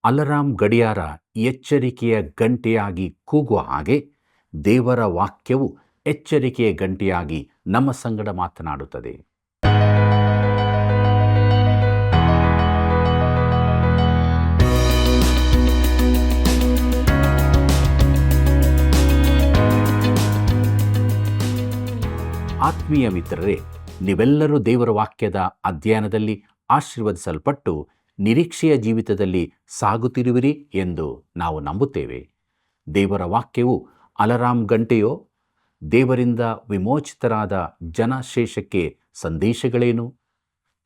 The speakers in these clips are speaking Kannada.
ಅಲಾರಾಂ ಗಡಿಯಾರ ಎಚ್ಚರಿಕೆಯ ಗಂಟೆಯಾಗಿ ಕೂಗುವ ಹಾಗೆ ದೇವರ ವಾಕ್ಯವು ಎಚ್ಚರಿಕೆಯ ಗಂಟೆಯಾಗಿ ನಮ್ಮ ಸಂಗಡ ಮಾತನಾಡುತ್ತದೆ. ಆತ್ಮೀಯ ಮಿತ್ರರೇ, ನೀವೆಲ್ಲರೂ ದೇವರ ವಾಕ್ಯದ ಅಧ್ಯಯನದಲ್ಲಿ ಆಶೀರ್ವದಿಸಲ್ಪಟ್ಟು ನಿರೀಕ್ಷೆಯ ಜೀವಿತದಲ್ಲಿ ಸಾಗುತ್ತಿರುವಿರಿ ಎಂದು ನಾವು ನಂಬುತ್ತೇವೆ. ದೇವರ ವಾಕ್ಯವು ಅಲಾರಾಂ ಗಂಟೆಯೋ? ದೇವರಿಂದ ವಿಮೋಚಿತರಾದ ಜನಶೇಷಕ್ಕೆ ಸಂದೇಶಗಳೇನು?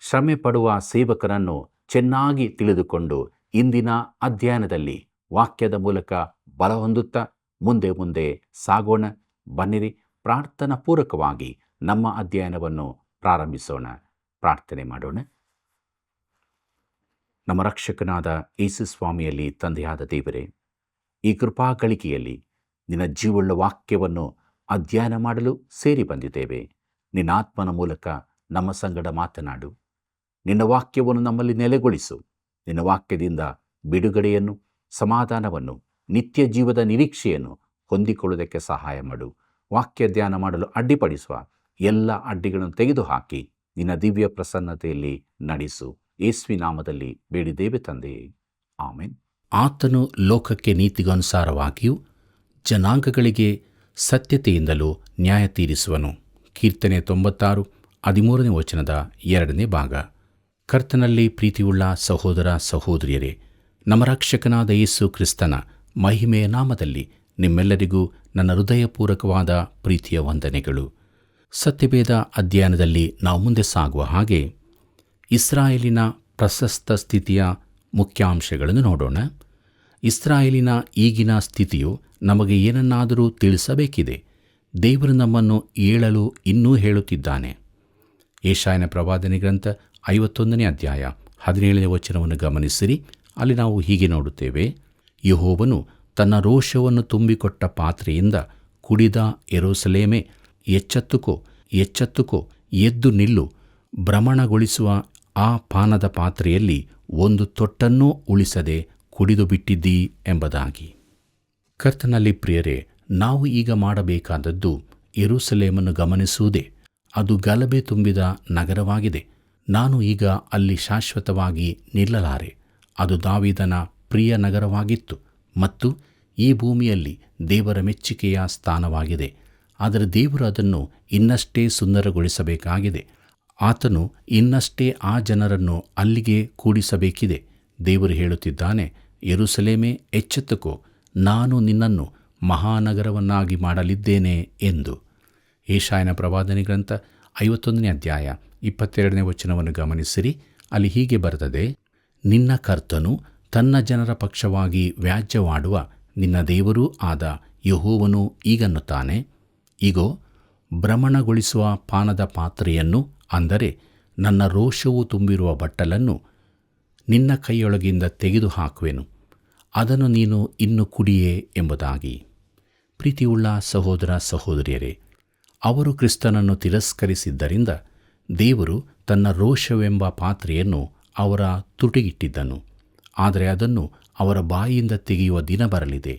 ಶ್ರಮೆ ಪಡುವ ಸೇವಕರನ್ನು ಚೆನ್ನಾಗಿ ತಿಳಿದುಕೊಂಡು ಇಂದಿನ ಅಧ್ಯಯನದಲ್ಲಿ ವಾಕ್ಯದ ಮೂಲಕ ಬಲ ಹೊಂದುತ್ತಾ ಮುಂದೆ ಮುಂದೆ ಸಾಗೋಣ. ಬನ್ನಿರಿ, ಪ್ರಾರ್ಥನಾ ಪೂರ್ವಕವಾಗಿ ನಮ್ಮ ಅಧ್ಯಯನವನ್ನು ಪ್ರಾರಂಭಿಸೋಣ. ಪ್ರಾರ್ಥನೆ ಮಾಡೋಣ. ನಮ್ಮ ರಕ್ಷಕನಾದ ಯೇಸು ಸ್ವಾಮಿಯಲ್ಲಿ ತಂದೆಯಾದ ದೇವರೇ, ಈ ಕೃಪಾ ಗಳಿಕೆಯಲ್ಲಿ ನಿನ್ನ ಜೀವವುಳ್ಳ ವಾಕ್ಯವನ್ನು ಅಧ್ಯಯನ ಮಾಡಲು ಸೇರಿ ಬಂದಿದ್ದೇವೆ. ನಿನ್ನ ಆತ್ಮನ ಮೂಲಕ ನಮ್ಮ ಸಂಗಡ ಮಾತನಾಡು. ನಿನ್ನ ವಾಕ್ಯವನ್ನು ನಮ್ಮಲ್ಲಿ ನೆಲೆಗೊಳಿಸು. ನಿನ್ನ ವಾಕ್ಯದಿಂದ ಬಿಡುಗಡೆಯನ್ನು, ಸಮಾಧಾನವನ್ನು, ನಿತ್ಯ ಜೀವದ ನಿರೀಕ್ಷೆಯನ್ನು ಹೊಂದಿಕೊಳ್ಳುವುದಕ್ಕೆ ಸಹಾಯ ಮಾಡು. ವಾಕ್ಯ ಧ್ಯಾನ ಮಾಡಲು ಅಡ್ಡಿಪಡಿಸುವ ಎಲ್ಲ ಅಡ್ಡಿಗಳನ್ನು ತೆಗೆದುಹಾಕಿ ನಿನ್ನ ದಿವ್ಯ ಪ್ರಸನ್ನತೆಯಲ್ಲಿ ನಡೆಸು. ಯೇಸುವಿನ ನಾಮದಲ್ಲಿ ಬೇಡಿದ್ದೇವೆ ತಂದೆಯೇ, ಆಮೆನ್. ಆತನು ಲೋಕಕ್ಕೆ ನೀತಿಗನುಸಾರವಾಗಿಯೂ ಜನಾಂಗಗಳಿಗೆ ಸತ್ಯತೆಯಿಂದಲೂ ನ್ಯಾಯ ತೀರಿಸುವನು. ಕೀರ್ತನೆ 96:13 2ನೇ ಭಾಗ. ಕರ್ತನಲ್ಲಿ ಪ್ರೀತಿಯುಳ್ಳ ಸಹೋದರ ಸಹೋದರಿಯರೇ, ನಮ್ಮ ರಕ್ಷಕನಾದ ಯೇಸು ಕ್ರಿಸ್ತನ ಮಹಿಮೆಯ ನಾಮದಲ್ಲಿ ನಿಮ್ಮೆಲ್ಲರಿಗೂ ನನ್ನ ಹೃದಯಪೂರ್ವಕವಾದ ಪ್ರೀತಿಯ ವಂದನೆಗಳು. ಸತ್ಯವೇದ ಅಧ್ಯಯನದಲ್ಲಿ ನಾವು ಮುಂದೆ ಸಾಗುವ ಹಾಗೆ ಇಸ್ರಾಯೇಲಿನ ಪ್ರಸಕ್ತ ಸ್ಥಿತಿಯ ಮುಖ್ಯಾಂಶಗಳನ್ನು ನೋಡೋಣ. ಇಸ್ರಾಯೇಲಿನ ಈಗಿನ ಸ್ಥಿತಿಯು ನಮಗೆ ಏನನ್ನಾದರೂ ತಿಳಿಸಬೇಕಿದೆ. ದೇವರು ನಮ್ಮನ್ನು ಏಳಲು ಇನ್ನೂ ಹೇಳುತ್ತಿದ್ದಾನೆ. ಯೆಶಾಯನ ಪ್ರವಾದನೆ ಗ್ರಂಥ 51ನೇ ಅಧ್ಯಾಯ 17ನೇ ವಚನವನ್ನು ಗಮನಿಸಿರಿ. ಅಲ್ಲಿ ನಾವು ಹೀಗೆ ನೋಡುತ್ತೇವೆ: ಯೆಹೋವನು ತನ್ನ ರೋಷವನ್ನು ತುಂಬಿಕೊಟ್ಟ ಪಾತ್ರೆಯಿಂದ ಕುಡಿದ ಯೆರೂಸಲೇಮೇ, ಎಚ್ಚೆತ್ತುಕೋ, ಎಚ್ಚೆತ್ತುಕೋ, ಎದ್ದು ನಿಲ್ಲು. ಭ್ರಮಣಗೊಳಿಸುವ ಆ ಪಾನದ ಪಾತ್ರೆಯಲ್ಲಿ ಒಂದು ತೊಟ್ಟನ್ನೂ ಉಳಿಸದೆ ಕುಡಿದು ಬಿಟ್ಟಿದ್ದೀ ಎಂಬುದಾಗಿ. ಕರ್ತನಲ್ಲಿ ಪ್ರಿಯರೇ, ನಾವು ಈಗ ಮಾಡಬೇಕಾದದ್ದು ಯೆರೂಸಲೇಮನ್ನು ಗಮನಿಸುವುದೇ. ಅದು ಗಲಭೆ ತುಂಬಿದ ನಗರವಾಗಿದೆ. ನಾನು ಈಗ ಅಲ್ಲಿ ಶಾಶ್ವತವಾಗಿ ನಿಲ್ಲಲಾರೆ. ಅದು ದಾವೀದನ ಪ್ರಿಯ ನಗರವಾಗಿತ್ತು ಮತ್ತು ಈ ಭೂಮಿಯಲ್ಲಿ ದೇವರ ಮೆಚ್ಚುಗೆಯ ಸ್ಥಾನವಾಗಿದೆ. ಆದರೆ ದೇವರು ಅದನ್ನು ಇನ್ನಷ್ಟೇ ಸುಂದರಗೊಳಿಸಬೇಕಾಗಿದೆ. ಆತನು ಇನ್ನಷ್ಟೇ ಆ ಜನರನ್ನು ಅಲ್ಲಿಗೆ ಕೂಡಿಸಬೇಕಿದೆ. ದೇವರು ಹೇಳುತ್ತಿದ್ದಾನೆ: ಯೆರೂಸಲೇಮೇ, ಎಚ್ಚೆತ್ತುಕೋ, ನಾನು ನಿನ್ನನ್ನು ಮಹಾನಗರವನ್ನಾಗಿ ಮಾಡಲಿದ್ದೇನೆ ಎಂದು. ಯೆಶಾಯನ ಪ್ರವಾದನೆ ಗ್ರಂಥ 51ನೇ ಅಧ್ಯಾಯ 22ನೇ ವಚನವನ್ನು ಗಮನಿಸಿರಿ. ಅಲ್ಲಿ ಹೀಗೆ ಬರೆದದೆ: ನಿನ್ನ ಕರ್ತನು ತನ್ನ ಜನರ ಪಕ್ಷವಾಗಿ ವ್ಯಾಜ್ಯವಾಡುವ ನಿನ್ನ ದೇವರೂ ಆದ ಯೆಹೋವನು ಈಗನ್ನುತ್ತಾನೆ: ಇಗೋ, ಭ್ರಮಣಗೊಳಿಸುವ ಪಾನದ ಪಾತ್ರೆಯನ್ನು, ಅಂದರೆ ನನ್ನ ರೋಷವು ತುಂಬಿರುವ ಬಟ್ಟಲನ್ನು ನಿನ್ನ ಕೈಯೊಳಗಿಂದ ತೆಗೆದು ಹಾಕುವೆನು. ಅದನ್ನು ನೀನು ಇನ್ನು ಕುಡಿಯೇ ಎಂಬುದಾಗಿ. ಪ್ರೀತಿಯುಳ್ಳ ಸಹೋದರ ಸಹೋದರಿಯರೇ, ಅವರು ಕ್ರಿಸ್ತನನ್ನು ತಿರಸ್ಕರಿಸಿದ್ದರಿಂದ ದೇವರು ತನ್ನ ರೋಷವೆಂಬ ಪಾತ್ರೆಯನ್ನು ಅವರ ತುಟಿಗಿಟ್ಟಿದ್ದನು. ಆದರೆ ಅದನ್ನು ಅವರ ಬಾಯಿಯಿಂದ ತೆಗೆಯುವ ದಿನ ಬರಲಿದೆ.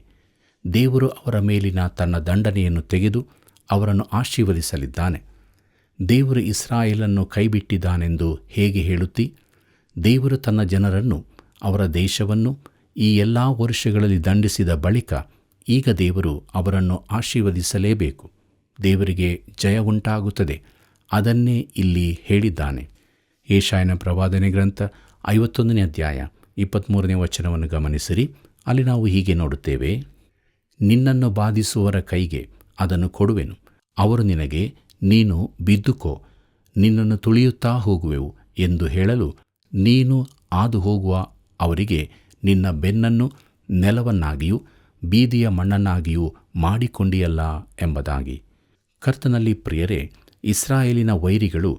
ದೇವರು ಅವರ ಮೇಲಿನ ತನ್ನ ದಂಡನೆಯನ್ನು ತೆಗೆದು ಅವರನ್ನು ಆಶೀರ್ವದಿಸಲಿದ್ದಾನೆ. ದೇವರು ಇಸ್ರಾಯೇಲನ್ನು ಕೈಬಿಟ್ಟಿದ್ದಾನೆಂದು ಹೇಗೆ ಹೇಳುತ್ತಿ? ದೇವರು ತನ್ನ ಜನರನ್ನು, ಅವರ ದೇಶವನ್ನು ಈ ಎಲ್ಲ ವರ್ಷಗಳಲ್ಲಿ ದಂಡಿಸಿದ ಬಳಿಕ ಈಗ ದೇವರು ಅವರನ್ನು ಆಶೀರ್ವದಿಸಲೇಬೇಕು. ದೇವರಿಗೆ ಜಯ ಉಂಟಾಗುತ್ತದೆ. ಅದನ್ನೇ ಇಲ್ಲಿ ಹೇಳಿದ್ದಾನೆ. ಯೆಶಾಯನ ಪ್ರವಾದನೆ ಗ್ರಂಥ 51ನೇ ಅಧ್ಯಾಯ 23ನೇ ವಚನವನ್ನು ಗಮನಿಸಿರಿ. ಅಲ್ಲಿ ನಾವು ಹೀಗೆ ನೋಡುತ್ತೇವೆ: ನಿನ್ನನ್ನು ಬಾಧಿಸುವವರ ಕೈಗೆ ಅದನ್ನು ಕೊಡುವೆನು. ಅವರು ನಿನಗೆ, ನೀನು ಬಿದ್ದುಕೋ, ನಿನ್ನನ್ನು ತುಳಿಯುತ್ತಾ ಹೋಗುವೆವು ಎಂದು ಹೇಳಲು, ನೀನು ಹಾದು ಹೋಗುವ ಅವರಿಗೆ ನಿನ್ನ ಬೆನ್ನನ್ನು ನೆಲವನ್ನಾಗಿಯೂ ಬೀದಿಯ ಮಣ್ಣನ್ನಾಗಿಯೂ ಮಾಡಿಕೊಂಡಿಯಲ್ಲ ಎಂಬುದಾಗಿ. ಕರ್ತನಲ್ಲಿ ಪ್ರಿಯರೇ, ಇಸ್ರಾಯೇಲಿನ ವೈರಿಗಳು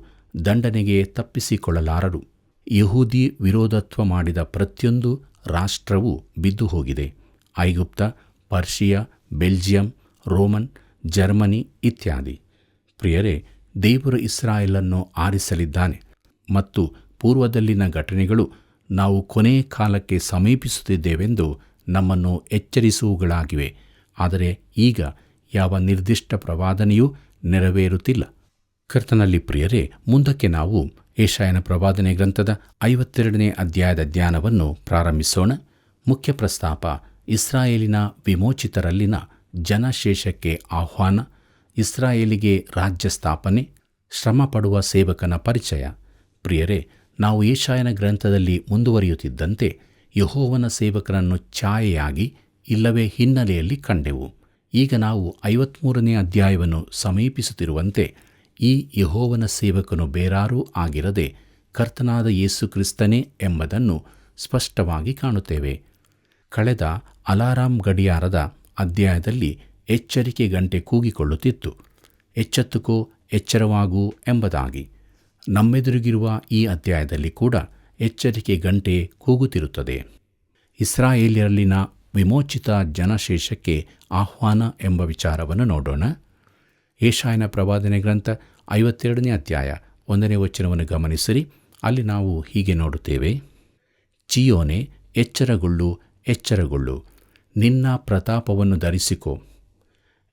ದಂಡನೆಗೆ ತಪ್ಪಿಸಿಕೊಳ್ಳಲಾರರು. ಯಹೂದಿ ವಿರೋಧತ್ವ ಮಾಡಿದ ಪ್ರತಿಯೊಂದು ರಾಷ್ಟ್ರವೂ ಬಿದ್ದು ಹೋಗಿದೆ. ಐಗುಪ್ತ, ಪರ್ಷಿಯಾ, ಬೆಲ್ಜಿಯಂ, ರೋಮನ್, ಜರ್ಮನಿ ಇತ್ಯಾದಿ. ಪ್ರಿಯರೇ, ದೇವರು ಇಸ್ರಾಯೇಲನ್ನು ಆರಿಸಲಿದ್ದಾನೆ ಮತ್ತು ಪೂರ್ವದಲ್ಲಿನ ಘಟನೆಗಳು ನಾವು ಕೊನೆ ಕಾಲಕ್ಕೆ ಸಮೀಪಿಸುತ್ತಿದ್ದೇವೆಂದು ನಮ್ಮನ್ನು ಎಚ್ಚರಿಸುವುಗಳಾಗಿವೆ. ಆದರೆ ಈಗ ಯಾವ ನಿರ್ದಿಷ್ಟ ಪ್ರವಾದನೆಯೂ ನೆರವೇರುತ್ತಿಲ್ಲ. ಕರ್ತನಲ್ಲಿ ಪ್ರಿಯರೇ, ಮುಂದಕ್ಕೆ ನಾವು ಯೆಶಾಯನ ಪ್ರವಾದನೆ ಗ್ರಂಥದ 52ನೇ ಅಧ್ಯಾಯದ ಧ್ಯಾನವನ್ನು ಪ್ರಾರಂಭಿಸೋಣ. ಮುಖ್ಯ ಪ್ರಸ್ತಾಪ: ಇಸ್ರಾಯೇಲಿನ ವಿಮೋಚಿತರಲ್ಲಿನ ಜನಶೇಷಕ್ಕೆ ಆಹ್ವಾನ, ಇಸ್ರಾಯೇಲಿಗೆ ರಾಜ್ಯ ಸ್ಥಾಪನೆ, ಶ್ರಮಪಡುವ ಸೇವಕನ ಪರಿಚಯ. ಪ್ರಿಯರೇ, ನಾವು ಯೆಶಾಯನ ಗ್ರಂಥದಲ್ಲಿ ಮುಂದುವರಿಯುತ್ತಿದ್ದಂತೆ ಯೆಹೋವನ ಸೇವಕನನ್ನು ಛಾಯೆಯಾಗಿ ಇಲ್ಲವೇ ಹಿನ್ನೆಲೆಯಲ್ಲಿ ಕಂಡೆವು. ಈಗ ನಾವು 53ನೇ ಅಧ್ಯಾಯವನ್ನು ಸಮೀಪಿಸುತ್ತಿರುವಂತೆ ಈ ಯೆಹೋವನ ಸೇವಕನು ಬೇರಾರೂ ಆಗಿರದೆ ಕರ್ತನಾದ ಯೇಸು ಕ್ರಿಸ್ತನೇ ಎಂಬುದನ್ನು ಸ್ಪಷ್ಟವಾಗಿ ಕಾಣುತ್ತೇವೆ. ಕಳೆದ ಅಲಾರಾಂ ಗಡಿಯಾರದ ಅಧ್ಯಾಯದಲ್ಲಿ ಎಚ್ಚರಿಕೆ ಗಂಟೆ ಕೂಗಿಕೊಳ್ಳುತ್ತಿತ್ತು, ಎಚ್ಚೆತ್ತುಕೋ, ಎಚ್ಚರವಾಗು ಎಂಬುದಾಗಿ. ನಮ್ಮೆದುರಿಗಿರುವ ಈ ಅಧ್ಯಾಯದಲ್ಲಿ ಕೂಡ ಎಚ್ಚರಿಕೆ ಗಂಟೆ ಕೂಗುತ್ತಿರುತ್ತದೆ. ಇಸ್ರಾಯೇಲ್ಯರಲ್ಲಿನ ವಿಮೋಚಿತ ಜನಶೇಷಕ್ಕೆ ಆಹ್ವಾನ ಎಂಬ ವಿಚಾರವನ್ನು ನೋಡೋಣ. ಯೆಶಾಯನ ಪ್ರವಾದನೆ ಗ್ರಂಥ 52ನೇ ಅಧ್ಯಾಯ 1ನೇ ವಚನವನ್ನು ಗಮನಿಸಿರಿ. ಅಲ್ಲಿ ನಾವು ಹೀಗೆ ನೋಡುತ್ತೇವೆ: ಚೀಯೋನೇ, ಎಚ್ಚರಗೊಳ್ಳು, ಎಚ್ಚರಗೊಳ್ಳು, ನಿನ್ನ ಪ್ರತಾಪವನ್ನು ಧರಿಸಿಕೋ.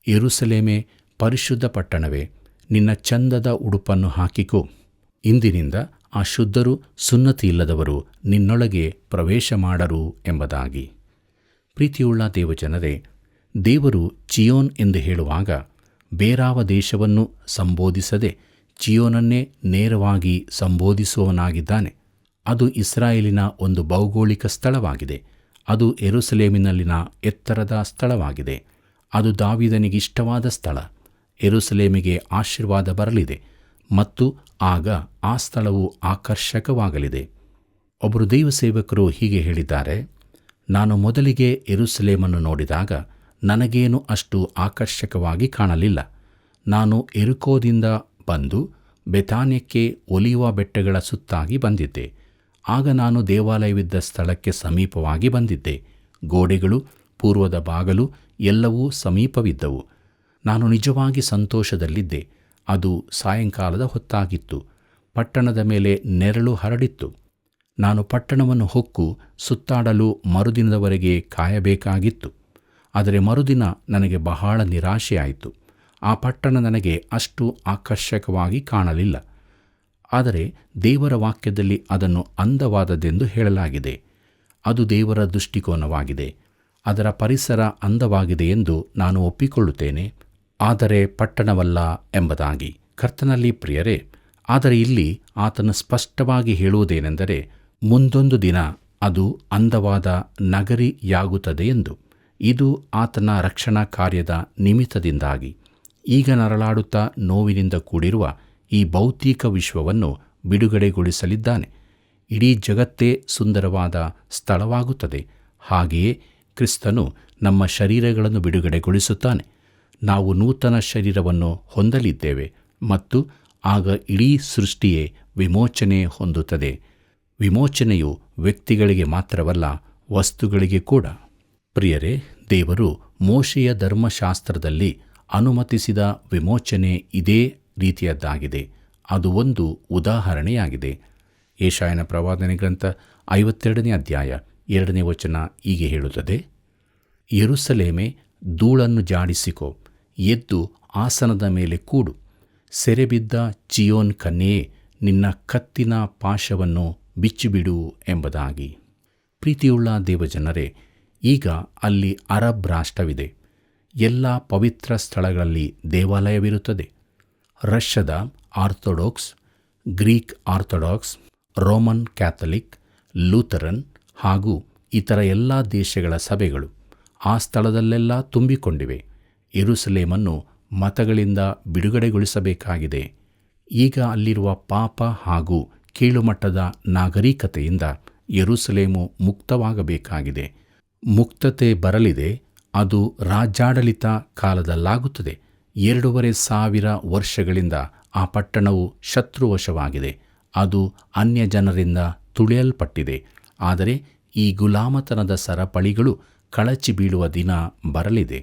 ಯೆರೂಸಲೇಮೇ, ಪರಿಶುದ್ಧ ಪಟ್ಟಣವೇ, ನಿನ್ನ ಚಂದದ ಉಡುಪನ್ನು ಹಾಕಿಕೋ. ಇಂದಿನಿಂದ ಅಶುದ್ಧರು, ಸುನ್ನತಿಯಿಲ್ಲದವರು ನಿನ್ನೊಳಗೆ ಪ್ರವೇಶ ಮಾಡರು ಎಂಬುದಾಗಿ. ಪ್ರೀತಿಯುಳ್ಳ ದೇವಜನರೇ, ದೇವರು ಚಿಯೋನ್ ಎಂದು ಹೇಳುವಾಗ ಬೇರಾವ ದೇಶವನ್ನು ಸಂಬೋಧಿಸದೆ ಚಿಯೋನನ್ನೇ ನೇರವಾಗಿ ಸಂಬೋಧಿಸುವವನಾಗಿದ್ದಾನೆ. ಅದು ಇಸ್ರಾಯೇಲಿನ ಒಂದು ಭೌಗೋಳಿಕ ಸ್ಥಳವಾಗಿದೆ. ಅದು ಯೆರೂಸಲೇಮಿನಲ್ಲಿನ ಎತ್ತರದ ಸ್ಥಳವಾಗಿದೆ. ಅದು ದಾವೀದನಿಗಿಷ್ಟವಾದ ಸ್ಥಳ. ಯೆರೂಸಲೇಮಿಗೆ ಆಶೀರ್ವಾದ ಬರಲಿದೆ ಮತ್ತು ಆಗ ಆ ಸ್ಥಳವು ಆಕರ್ಷಕವಾಗಲಿದೆ. ಒಬ್ಬರು ದೈವಸೇವಕರು ಹೀಗೆ ಹೇಳಿದ್ದಾರೆ: ನಾನು ಮೊದಲಿಗೆ ಯೆರೂಸಲೇಮನ್ನು ನೋಡಿದಾಗ ನನಗೇನು ಅಷ್ಟು ಆಕರ್ಷಕವಾಗಿ ಕಾಣಲಿಲ್ಲ. ನಾನು ಯೆರಿಕೋದಿಂದ ಬಂದು ಬೆಥಾನ್ಯಕ್ಕೆ ಒಲಿಯುವ ಬೆಟ್ಟಗಳ ಸುತ್ತಾಗಿ ಬಂದಿದ್ದೆ. ಆಗ ನಾನು ದೇವಾಲಯವಿದ್ದ ಸ್ಥಳಕ್ಕೆ ಸಮೀಪವಾಗಿ ಬಂದಿದ್ದೆ. ಗೋಡೆಗಳು, ಪೂರ್ವದ ಬಾಗಲು ಎಲ್ಲವೂ ಸಮೀಪವಿದ್ದವು. ನಾನು ನಿಜವಾಗಿ ಸಂತೋಷದಲ್ಲಿದ್ದೆ. ಅದು ಸಾಯಂಕಾಲದ ಹೊತ್ತಾಗಿತ್ತು. ಪಟ್ಟಣದ ಮೇಲೆ ನೆರಳು ಹರಡಿತ್ತು. ನಾನು ಪಟ್ಟಣವನ್ನು ಹೊಕ್ಕು ಸುತ್ತಾಡಲು ಮರುದಿನದವರೆಗೆ ಕಾಯಬೇಕಾಗಿತ್ತು. ಆದರೆ ಮರುದಿನ ನನಗೆ ಬಹಳ ನಿರಾಶೆಯಾಯಿತು. ಆ ಪಟ್ಟಣ ನನಗೆ ಅಷ್ಟು ಆಕರ್ಷಕವಾಗಿ ಕಾಣಲಿಲ್ಲ. ಆದರೆ ದೇವರ ವಾಕ್ಯದಲ್ಲಿ ಅದನ್ನು ಅಂದವಾದದ್ದೆಂದು ಹೇಳಲಾಗಿದೆ. ಅದು ದೇವರ ದೃಷ್ಟಿಕೋನವಾಗಿದೆ. ಅದರ ಪರಿಸರ ಅಂದವಾಗಿದೆ ಎಂದು ನಾನು ಒಪ್ಪಿಕೊಳ್ಳುತ್ತೇನೆ, ಆದರೆ ಪಟ್ಟಣವಲ್ಲ ಎಂಬುದಾಗಿ. ಕರ್ತನಲ್ಲಿ ಪ್ರಿಯರೇ, ಆದರೆ ಇಲ್ಲಿ ಆತನು ಸ್ಪಷ್ಟವಾಗಿ ಹೇಳುವುದೇನೆಂದರೆ, ಮುಂದೊಂದು ದಿನ ಅದು ಅಂದವಾದ ನಗರಿಯಾಗುತ್ತದೆ ಎಂದು. ಇದು ಆತನ ರಕ್ಷಣಾ ಕಾರ್ಯದ ನಿಮಿತ್ತದಿಂದಾಗಿ. ಈಗ ನರಳಾಡುತ್ತಾ ನೋವಿನಿಂದ ಕೂಡಿರುವ ಈ ಭೌತಿಕ ವಿಶ್ವವನ್ನು ಬಿಡುಗಡೆಗೊಳಿಸಲಿದ್ದಾನೆ. ಇಡೀ ಜಗತ್ತೇ ಸುಂದರವಾದ ಸ್ಥಳವಾಗುತ್ತದೆ. ಹಾಗೆಯೇ ಕ್ರಿಸ್ತನು ನಮ್ಮ ಶರೀರಗಳನ್ನು ಬಿಡುಗಡೆಗೊಳಿಸುತ್ತಾನೆ. ನಾವು ನೂತನ ಶರೀರವನ್ನು ಹೊಂದಲಿದ್ದೇವೆ ಮತ್ತು ಆಗ ಇಡೀ ಸೃಷ್ಟಿಯೇ ವಿಮೋಚನೆ ಹೊಂದುತ್ತದೆ. ವಿಮೋಚನೆಯು ವ್ಯಕ್ತಿಗಳಿಗೆ ಮಾತ್ರವಲ್ಲ, ವಸ್ತುಗಳಿಗೆ ಕೂಡ. ಪ್ರಿಯರೇ, ದೇವರು ಮೋಶೆಯ ಧರ್ಮಶಾಸ್ತ್ರದಲ್ಲಿ ಅನುಮತಿಸಿದ ವಿಮೋಚನೆ ಇದೇ ರೀತಿಯದ್ದಾಗಿದೆ. ಅದು ಒಂದು ಉದಾಹರಣೆಯಾಗಿದೆ. ಯೆಶಾಯನ ಪ್ರವಾದನೆ ಗ್ರಂಥ 52ನೇ ಅಧ್ಯಾಯ 2ನೇ ವಚನ ಹೀಗೆ ಹೇಳುತ್ತದೆ: ಯೆರೂಸಲೇಮೇ, ಧೂಳನ್ನು ಜಾಡಿಸಿಕೋ, ಎದ್ದು ಆಸನದ ಮೇಲೆ ಕೂಡು. ಸೆರೆಬಿದ್ದ ಚಿಯೋನ್ ಕನ್ಯೆಯೇ, ನಿನ್ನ ಕತ್ತಿನ ಪಾಶವನ್ನು ಬಿಚ್ಚಿಬಿಡು ಎಂಬುದಾಗಿ. ಪ್ರೀತಿಯುಳ್ಳ ದೇವಜನರೇ, ಈಗ ಅಲ್ಲಿ ಅರಬ್ ರಾಷ್ಟ್ರವಿದೆ. ಎಲ್ಲ ಪವಿತ್ರ ಸ್ಥಳಗಳಲ್ಲಿ ದೇವಾಲಯವಿರುತ್ತದೆ. ರಷ್ಯಾದ Orthodox, Greek Orthodox, Roman Catholic, Lutheran ಹಾಗೂ ಇತರ ಎಲ್ಲ ದೇಶಗಳ ಸಭೆಗಳು ಆ ಸ್ಥಳದಲ್ಲೆಲ್ಲ ತುಂಬಿಕೊಂಡಿವೆ. ಯೆರೂಸಲೇಮನ್ನು ಮತಗಳಿಂದ ಬಿಡುಗಡೆಗೊಳಿಸಬೇಕಾಗಿದೆ. ಈಗ ಅಲ್ಲಿರುವ ಪಾಪ ಹಾಗೂ ಕೀಳುಮಟ್ಟದ ನಾಗರಿಕತೆಯಿಂದ ಯೆರೂಸಲೇಮು ಮುಕ್ತವಾಗಬೇಕಾಗಿದೆ. ಮುಕ್ತತೆ ಬರಲಿದೆ. ಅದು ರಾಜ್ಯಾಡಳಿತ ಕಾಲದಲ್ಲಾಗುತ್ತದೆ. 2500 ವರ್ಷಗಳಿಂದ ಆ ಪಟ್ಟಣವು ಶತ್ರುವಶವಾಗಿದೆ. ಅದು ಅನ್ಯ ಜನರಿಂದ ತುಳಿಯಲ್ಪಟ್ಟಿದೆ. ಆದರೆ ಈ ಗುಲಾಮತನದ ಸರಪಳಿಗಳು ಕಳಚಿ ಬೀಳುವ ದಿನ ಬರಲಿದೆ.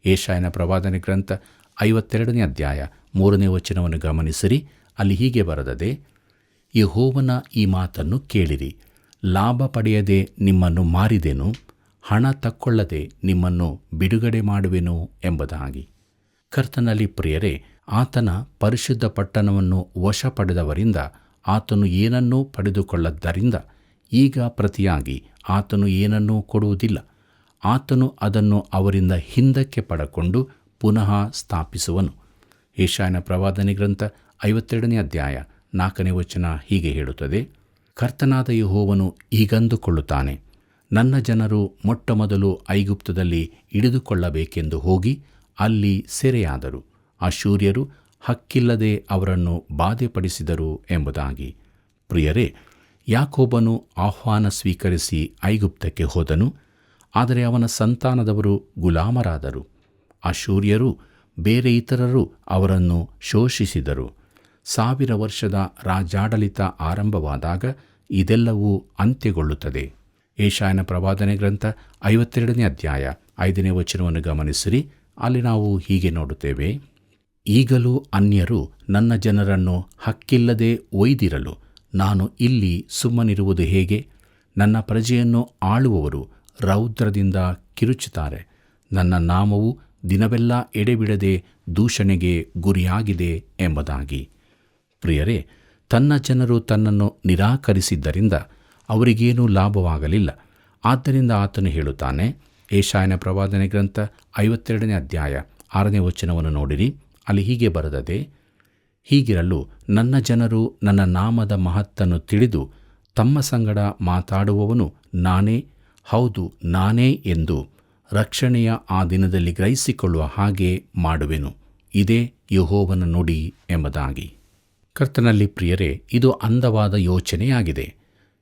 ಯೆಶಾಯನ ಪ್ರವಾದನೆ ಗ್ರಂಥ 52ನೇ ಅಧ್ಯಾಯ 3ನೇ ವಚನವನ್ನು ಗಮನಿಸಿರಿ. ಅಲ್ಲಿ ಹೀಗೆ ಬರೆದದೆ: ಯೆಹೋವನ ಈ ಮಾತನ್ನು ಕೇಳಿರಿ, ಲಾಭ ಪಡೆಯದೆ ನಿಮ್ಮನ್ನು ಮಾರಿದೆನು, ಹಣ ತಕ್ಕೊಳ್ಳದೆ ನಿಮ್ಮನ್ನು ಬಿಡುಗಡೆ ಮಾಡುವೆನು ಎಂಬುದಾಗಿ. ಕರ್ತನಲ್ಲಿ ಪ್ರಿಯರೇ, ಆತನ ಪರಿಶುದ್ಧ ಪಟ್ಟಣವನ್ನು ವಶ ಪಡೆದವರಿಂದ ಆತನು ಏನನ್ನೂ ಪಡೆದುಕೊಳ್ಳದ್ದರಿಂದ ಈಗ ಪ್ರತಿಯಾಗಿ ಆತನು ಏನನ್ನೂ ಕೊಡುವುದಿಲ್ಲ. ಆತನು ಅದನ್ನು ಅವರಿಂದ ಹಿಂದಕ್ಕೆ ಪಡಕೊಂಡು ಪುನಃ ಸ್ಥಾಪಿಸುವನು. ಯೆಶಾಯನ ಪ್ರವಾದನೆ ಗ್ರಂಥ 52ನೇ ಅಧ್ಯಾಯ 4ನೇ ವಚನ ಹೀಗೆ ಹೇಳುತ್ತದೆ, ಕರ್ತನಾದ ಯೆಹೋವನು ಹೀಗಂದುಕೊಳ್ಳುತ್ತಾನೆ, ನನ್ನ ಜನರು ಮೊಟ್ಟಮೊದಲು ಐಗುಪ್ತದಲ್ಲಿ ಹಿಡಿದುಕೊಳ್ಳಬೇಕೆಂದು ಹೋಗಿ ಅಲ್ಲಿ ಸೆರೆಯಾದರು. ಅಶ್ಶೂರ್ಯರು ಹಕ್ಕಿಲ್ಲದೆ ಅವರನ್ನು ಬಾಧೆಪಡಿಸಿದರು ಎಂಬುದಾಗಿ. ಪ್ರಿಯರೇ, ಯಾಕೋಬನು ಆಹ್ವಾನ ಸ್ವೀಕರಿಸಿ ಐಗುಪ್ತಕ್ಕೆ ಹೋದನು, ಆದರೆ ಅವನ ಸಂತಾನದವರು ಗುಲಾಮರಾದರು. ಅಶ್ಶೂರ್ಯರು ಬೇರೆ ಇತರರು ಅವರನ್ನು ಶೋಷಿಸಿದರು. 1000 ವರ್ಷದ ರಾಜಾಡಳಿತ ಆರಂಭವಾದಾಗ ಇದೆಲ್ಲವೂ ಅಂತ್ಯಗೊಳ್ಳುತ್ತದೆ. ಯೆಶಾಯನ ಪ್ರವಾದನೆ ಗ್ರಂಥ 52ನೇ ಅಧ್ಯಾಯ 5ನೇ ವಚನವನ್ನು ಗಮನಿಸಿರಿ. ಅಲ್ಲಿ ನಾವು ಹೀಗೆ ನೋಡುತ್ತೇವೆ, ಈಗಲೂ ಅನ್ಯರು ನನ್ನ ಜನರನ್ನು ಹಕ್ಕಿಲ್ಲದೆ ಒಯ್ದಿರಲು ನಾನು ಇಲ್ಲಿ ಸುಮ್ಮನಿರುವುದು ಹೇಗೆ? ನನ್ನ ಪ್ರಜೆಯನ್ನು ಆಳುವವರು ರೌದ್ರದಿಂದ ಕಿರುಚುತ್ತಾರೆ. ನನ್ನ ನಾಮವು ದಿನವೆಲ್ಲ ಎಡೆಬಿಡದೆ ದೂಷಣೆಗೆ ಗುರಿಯಾಗಿದೆ ಎಂಬುದಾಗಿ. ಪ್ರಿಯರೇ, ತನ್ನ ಜನರು ತನ್ನನ್ನು ನಿರಾಕರಿಸಿದ್ದರಿಂದ ಅವರಿಗೇನೂ ಲಾಭವಾಗಲಿಲ್ಲ. ಆದ್ದರಿಂದ ಆತನು ಹೇಳುತ್ತಾನೆ, ಯೆಶಾಯನ ಪ್ರವಾದನೆ ಗ್ರಂಥ 52ನೇ ಅಧ್ಯಾಯ 6ನೇ ವಚನವನ್ನು ನೋಡಿರಿ. ಅಲ್ಲಿ ಹೀಗೆ ಬರೆದದೆ, ಹೀಗಿರಲು ನನ್ನ ಜನರು ನನ್ನ ನಾಮದ ಮಹತ್ತನ್ನು ತಿಳಿದು ತಮ್ಮ ಸಂಗಡ ಮಾತಾಡುವವನು ನಾನೇ, ಹೌದು ನಾನೇ ಎಂದು ರಕ್ಷಣೆಯ ಆ ದಿನದಲ್ಲಿ ಗ್ರಹಿಸಿಕೊಳ್ಳುವ ಹಾಗೆ ಮಾಡುವೆನು. ಇದೇ ಯೆಹೋವನ ನುಡಿ ಎಂಬುದಾಗಿ. ಕರ್ತನಲ್ಲಿ ಪ್ರಿಯರೇ, ಇದು ಅಂದವಾದ ಯೋಚನೆಯಾಗಿದೆ.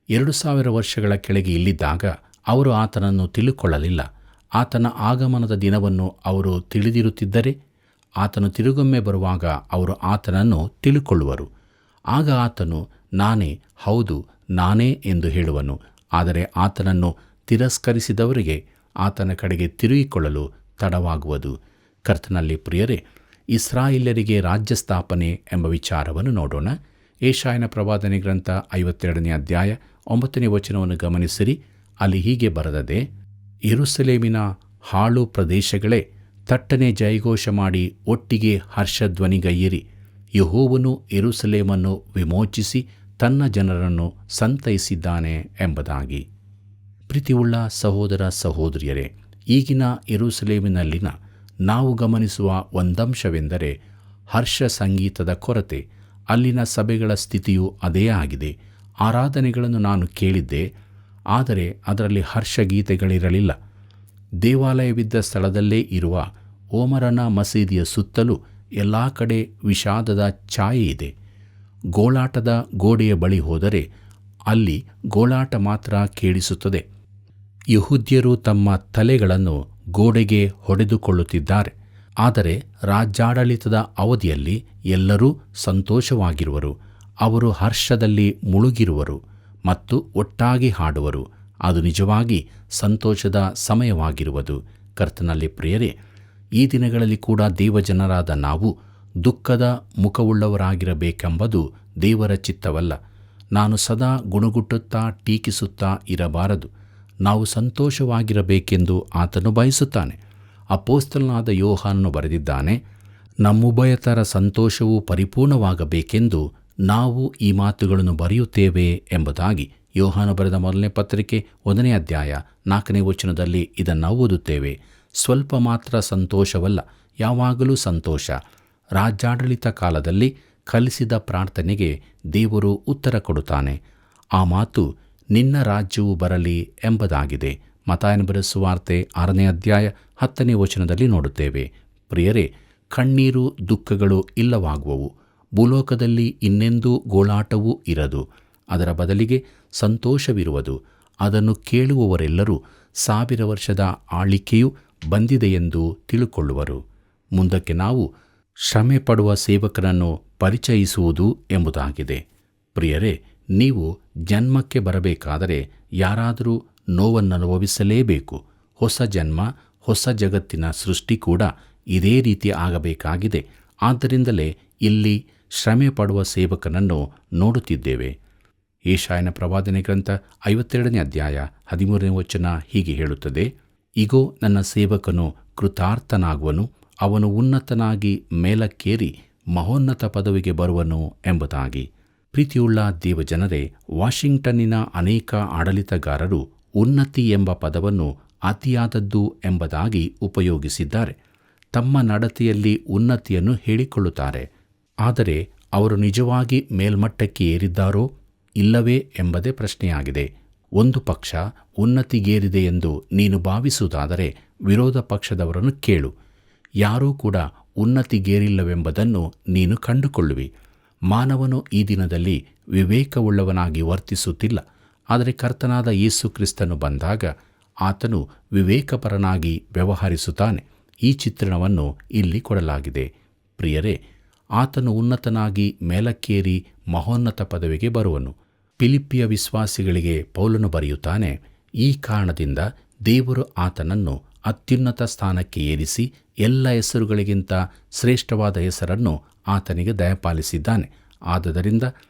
2000 ವರ್ಷಗಳ ಕೆಳಗೆ ಇಲ್ಲಿದ್ದಾಗ ಅವರು ಆತನನ್ನು ತಿಳುಕೊಳ್ಳಲಿಲ್ಲ. ಆತನ ಆಗಮನದ ದಿನವನ್ನು ಅವರು ತಿಳಿದಿರುತ್ತಿದ್ದರೆ ಆತನು ತಿರುಗೊಮ್ಮೆ ಬರುವಾಗ ಅವರು ಆತನನ್ನು ತಿಳುಕೊಳ್ಳುವರು. ಆಗ ಆತನು ನಾನೇ, ಹೌದು ನಾನೇ ಎಂದು ಹೇಳುವನು. ಆದರೆ ಆತನನ್ನು ತಿರಸ್ಕರಿಸಿದವರಿಗೆ ಆತನ ಕಡೆಗೆ ತಿರುಗಿಕೊಳ್ಳಲು ತಡವಾಗುವುದು. ಕರ್ತನಲ್ಲಿ ಪ್ರಿಯರೇ, ಇಸ್ರಾಯೇಲ್ಯರಿಗೆ ರಾಜ್ಯ ಸ್ಥಾಪನೆ ಎಂಬ ವಿಚಾರವನ್ನು ನೋಡೋಣ. ಯೆಶಾಯನ ಪ್ರವಾದನೆ ಗ್ರಂಥ 52ನೇ ಅಧ್ಯಾಯ 9ನೇ ವಚನವನ್ನು ಗಮನಿಸಿರಿ. ಅಲ್ಲಿ ಹೀಗೆ ಬರೆದದೆ, ಯೆರೂಸಲೇಮಿನ ಹಾಳು ಪ್ರದೇಶಗಳೇ, ತಟ್ಟನೆ ಜಯಘೋಷ ಮಾಡಿ ಒಟ್ಟಿಗೆ ಹರ್ಷಧ್ವನಿಗೈಯಿರಿ. ಯೆಹೋವನು ಯೆರೂಸಲೇಮನ್ನು ವಿಮೋಚಿಸಿ ತನ್ನ ಜನರನ್ನು ಸಂತೈಸಿದ್ದಾನೆ ಎಂಬುದಾಗಿ. ಪ್ರೀತಿಯುಳ್ಳ ಸಹೋದರ ಸಹೋದರಿಯರೇ, ಈಗಿನ ಯೆರೂಸಲೇಮಿನಲ್ಲಿನ ನಾವು ಗಮನಿಸುವ ಒಂದಂಶವೆಂದರೆ ಹರ್ಷ ಸಂಗೀತದ ಕೊರತೆ. ಅಲ್ಲಿನ ಸಭೆಗಳ ಸ್ಥಿತಿಯು ಅದೇ ಆಗಿದೆ. ಆರಾಧನೆಗಳನ್ನು ನಾನು ಕೇಳಿದ್ದೆ, ಆದರೆ ಅದರಲ್ಲಿ ಹರ್ಷಗೀತೆಗಳಿರಲಿಲ್ಲ. ದೇವಾಲಯವಿದ್ದ ಸ್ಥಳದಲ್ಲೇ ಇರುವ ಓಮರನ ಮಸೀದಿಯ ಸುತ್ತಲೂ ಎಲ್ಲ ಕಡೆ ವಿಷಾದದ ಛಾಯೆ ಇದೆ. ಗೋಳಾಟದ ಗೋಡೆಯ ಬಳಿ ಹೋದರೆ ಅಲ್ಲಿ ಗೋಳಾಟ ಮಾತ್ರ ಕೇಳಿಸುತ್ತದೆ. ಯಹೂದ್ಯರು ತಮ್ಮ ತಲೆಗಳನ್ನು ಗೋಡೆಗೆ ಹೊಡೆದುಕೊಳ್ಳುತ್ತಿದ್ದಾರೆ. ಆದರೆ ರಾಜ್ಯಾಡಳಿತದ ಅವಧಿಯಲ್ಲಿ ಎಲ್ಲರೂ ಸಂತೋಷವಾಗಿರುವರು. ಅವರು ಹರ್ಷದಲ್ಲಿ ಮುಳುಗಿರುವರು ಮತ್ತು ಒಟ್ಟಾಗಿ ಹಾಡುವರು. ಅದು ನಿಜವಾಗಿ ಸಂತೋಷದ ಸಮಯವಾಗಿರುವುದು. ಕರ್ತನಲ್ಲಿ ಪ್ರಿಯರೇ, ಈ ದಿನಗಳಲ್ಲಿ ಕೂಡ ದೇವಜನರಾದ ನಾವು ದುಃಖದ ಮುಖವುಳ್ಳವರಾಗಿರಬೇಕೆಂಬುದು ದೇವರ ಚಿತ್ತವಲ್ಲ. ನಾನು ಸದಾ ಗುಣಗುಟ್ಟುತ್ತಾ ಟೀಕಿಸುತ್ತಾ ಇರಬಾರದು. ನಾವು ಸಂತೋಷವಾಗಿರಬೇಕೆಂದು ಆತನು ಬಯಸುತ್ತಾನೆ. ಅಪೊಸ್ತಲನಾದ ಯೋಹಾನನು ಬರೆದಿದ್ದಾನೆ, ನಮ್ಮುಭಯತರ ಸಂತೋಷವು ಪರಿಪೂರ್ಣವಾಗಬೇಕೆಂದು ನಾವು ಈ ಮಾತುಗಳನ್ನು ಬರೆಯುತ್ತೇವೆ ಎಂಬುದಾಗಿ. ಯೋಹಾನ ಬರೆದ ಮೊದಲನೇ ಪತ್ರಿಕೆ 1ನೇ ಅಧ್ಯಾಯ 4ನೇ ವಚನದಲ್ಲಿ ಇದನ್ನು ಓದುತ್ತೇವೆ. ಸ್ವಲ್ಪ ಮಾತ್ರ ಸಂತೋಷವಲ್ಲ, ಯಾವಾಗಲೂ ಸಂತೋಷ. ರಾಜ್ಯಾಡಳಿತ ಕಾಲದಲ್ಲಿ ಕಲಿಸಿದ ಪ್ರಾರ್ಥನೆಗೆ ದೇವರು ಉತ್ತರ ಕೊಡುತ್ತಾನೆ. ಆ ಮಾತು ನಿನ್ನ ರಾಜ್ಯವು ಬರಲಿ ಎಂಬುದಾಗಿದೆ. ಮತ್ತಾಯನ ಬರೆದ ಸುವಾರ್ತೆ 6ನೇ ಅಧ್ಯಾಯ 10ನೇ ವಚನದಲ್ಲಿ ನೋಡುತ್ತೇವೆ. ಪ್ರಿಯರೇ, ಕಣ್ಣೀರು ದುಃಖಗಳು ಇಲ್ಲವಾಗುವವು. ಭೂಲೋಕದಲ್ಲಿ ಇನ್ನೆಂದೂ ಗೋಳಾಟವೂ ಇರದು. ಅದರ ಬದಲಿಗೆ ಸಂತೋಷವಿರುವುದು. ಅದನ್ನು ಕೇಳುವವರೆಲ್ಲರೂ 1000 ವರ್ಷದ ಆಳಿಕೆಯು ಬಂದಿದೆಯೆಂದು ತಿಳುಕೊಳ್ಳುವರು. ಮುಂದಕ್ಕೆ ನಾವು ಶ್ರಮೆ ಪಡುವ ಸೇವಕರನ್ನು ಪರಿಚಯಿಸುವುದು ಎಂಬುದಾಗಿದೆ. ಪ್ರಿಯರೇ, ನೀವು ಜನ್ಮಕ್ಕೆ ಬರಬೇಕಾದರೆ ಯಾರಾದರೂ ನೋವನ್ನನುಭವಿಸಲೇಬೇಕು. ಹೊಸ ಜನ್ಮ, ಹೊಸ ಜಗತ್ತಿನ ಸೃಷ್ಟಿ ಕೂಡ ಇದೇ ರೀತಿ ಆಗಬೇಕಾಗಿದೆ. ಆದ್ದರಿಂದಲೇ ಇಲ್ಲಿ ಶ್ರಮೆ ಪಡುವ ಸೇವಕನನ್ನು ನೋಡುತ್ತಿದ್ದೇವೆ. ಯೆಶಾಯನ ಪ್ರವಾದನೆ ಗ್ರಂಥ 52ನೇ ಅಧ್ಯಾಯ 13ನೇ ವಚನ ಹೀಗೆ ಹೇಳುತ್ತದೆ, ಇಗೋ ನನ್ನ ಸೇವಕನು ಕೃತಾರ್ಥನಾಗುವನು, ಅವನು ಉನ್ನತನಾಗಿ ಮೇಲಕ್ಕೇರಿ ಮಹೋನ್ನತ ಪದವಿಗೆ ಬರುವನು ಎಂಬುದಾಗಿ. ಪ್ರೀತಿಯುಳ್ಳ ದೇವಜನರೇ, ವಾಷಿಂಗ್ಟನ್ನಿನ ಅನೇಕ ಆಡಳಿತಗಾರರು ಉನ್ನತಿ ಎಂಬ ಪದವನ್ನು ಅತಿಯಾದದ್ದು ಎಂಬುದಾಗಿ ಉಪಯೋಗಿಸಿದ್ದಾರೆ. ತಮ್ಮ ನಡತೆಯಲ್ಲಿ ಉನ್ನತಿಯನ್ನು ಹೇಳಿಕೊಳ್ಳುತ್ತಾರೆ. ಆದರೆ ಅವರು ನಿಜವಾಗಿ ಮೇಲ್ಮಟ್ಟಕ್ಕೆ ಏರಿದ್ದಾರೋ ಇಲ್ಲವೇ ಎಂಬುದೇ ಪ್ರಶ್ನೆಯಾಗಿದೆ. ಒಂದು ಪಕ್ಷ ಉನ್ನತಿಗೇರಿದೆ ಎಂದು ನೀನು ಭಾವಿಸುವುದಾದರೆ ವಿರೋಧ ಪಕ್ಷದವರನ್ನು ಕೇಳು. ಯಾರೂ ಕೂಡ ಉನ್ನತಿಗೇರಿಲ್ಲವೆಂಬುದನ್ನು ನೀನು ಕಂಡುಕೊಳ್ಳುವಿ. ಮಾನವನು ಈ ದಿನದಲ್ಲಿ ವಿವೇಕವುಳ್ಳವನಾಗಿ ವರ್ತಿಸುತ್ತಿಲ್ಲ. ಆದರೆ ಕರ್ತನಾದ ಯೇಸು ಕ್ರಿಸ್ತನು ಬಂದಾಗ ಆತನು ವಿವೇಕಪರನಾಗಿ ವ್ಯವಹರಿಸುತ್ತಾನೆ. ಈ ಚಿತ್ರಣವನ್ನು ಇಲ್ಲಿ ಕೊಡಲಾಗಿದೆ. ಪ್ರಿಯರೇ, ಆತನು ಉನ್ನತನಾಗಿ ಮೇಲಕ್ಕೇರಿ ಮಹೋನ್ನತ ಪದವಿಗೆ ಬರುವನು. ಫಿಲಿಪ್ಪಿಯ ವಿಶ್ವಾಸಿಗಳಿಗೆ ಪೌಲನು ಬರೆಯುತ್ತಾನೆ, ಈ ಕಾರಣದಿಂದ ದೇವರು ಆತನನ್ನು ಅತ್ಯುನ್ನತ ಸ್ಥಾನಕ್ಕೆ ಏರಿಸಿ ಎಲ್ಲ ಹೆಸರುಗಳಿಗಿಂತ ಶ್ರೇಷ್ಠವಾದ ಹೆಸರನ್ನು ಆತನಿಗೆ ದಯಪಾಲಿಸಿದ್ದಾನೆ. ಆದುದರಿಂದ